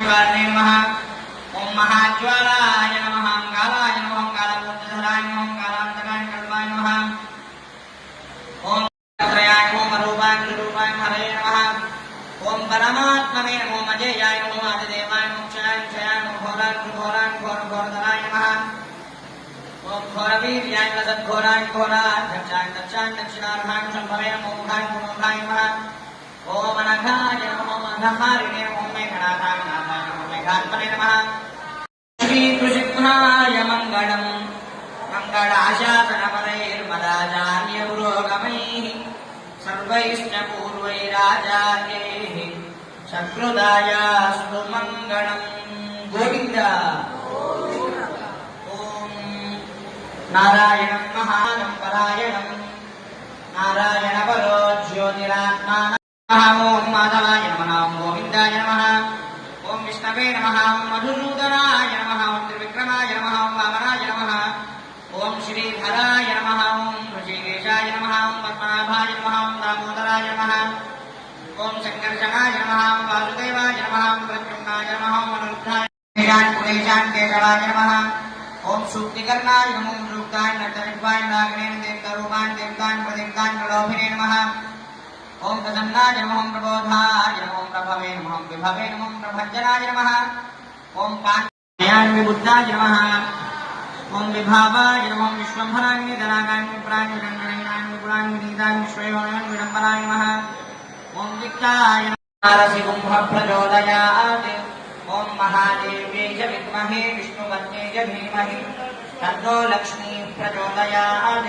नमः। ओम महाज्वालाय नमः। कालाय नमः। कालभूतधराय नमः। कालांतकाय कल्पाय नमः। ओम त्रयाय नमः। रूपाय रूपाय हरये नमः। ओम परमात्मने नमो अजयाय नमो आदिदेवाय नमो क्षयाय क्षयाय नमो घोराय घोराय घोरधराय नमः। ओम घोरवीर्याय सद्घोराय घोराध्यक्षाय दक्षाय दक्षिणार्हाय शम्भवे नमो मुखाय मुखाय नमः। ओम अनघाय नमो अनघहारिणे नमो मेघनाथाय नाथाय नमो मेघात्मने नमः। श्री कृष्णाय मंगलम् मंगलाशासनपदैर्मदाचार्य पुरोगमैः सर्वैश्च पूर्वैराचार्यैः सकृदायास्तु मंगलम्। गोविंद। ओम नारायणं महानं परायणं नारायण परो ज्योतिरात्मा। ओम माधवाय नमः। ओम गोविंदाय नमः। ओम विष्णवे नमः। ओम मधुसूदनाय नमः। ओम त्रिविक्रमाय नमः। ओम वामनाय नमः। ओम श्रीधराय नमः। ओम ऋषिकेशाय नमः। ओम पद्मनाभाय नमः। ओम दामोदराय नमः। ओम संकर्षणाय नमः। ओम वासुदेवाय नमः। ओम प्रद्युम्नाय नमः। ओम अनिरुद्धाय कुलेशाय केशवाय नमः। ओम सूक्तिकर्णाय नमः। ओम रूपाय नटरिवाय नागनेन देवतारूपाय देवताय प्रदेवताय प्रलोभिने नमः। ओम प्रसन्नाय नमः। ओम प्रबोधाय नमः। ओम प्रभवे नमः। ओम विभवे नमः। ओम प्रभंजनाय नमः। ओम पाञ्चयाय विबुद्धाय नमः। ओम विभावाय नमः। ओम विश्वम्भराय निधनाय विप्राय निरञ्जनाय विपुराय विनीताय विश्वयोनय विडम्बनाय नमः। ओम दिक्ताय नारसिंह प्रचोदयात्। ओम महादेव्यै च विद्महे विष्णुपत्न्यै च धीमहि तन्नो लक्ष्मी प्रचोदयात्।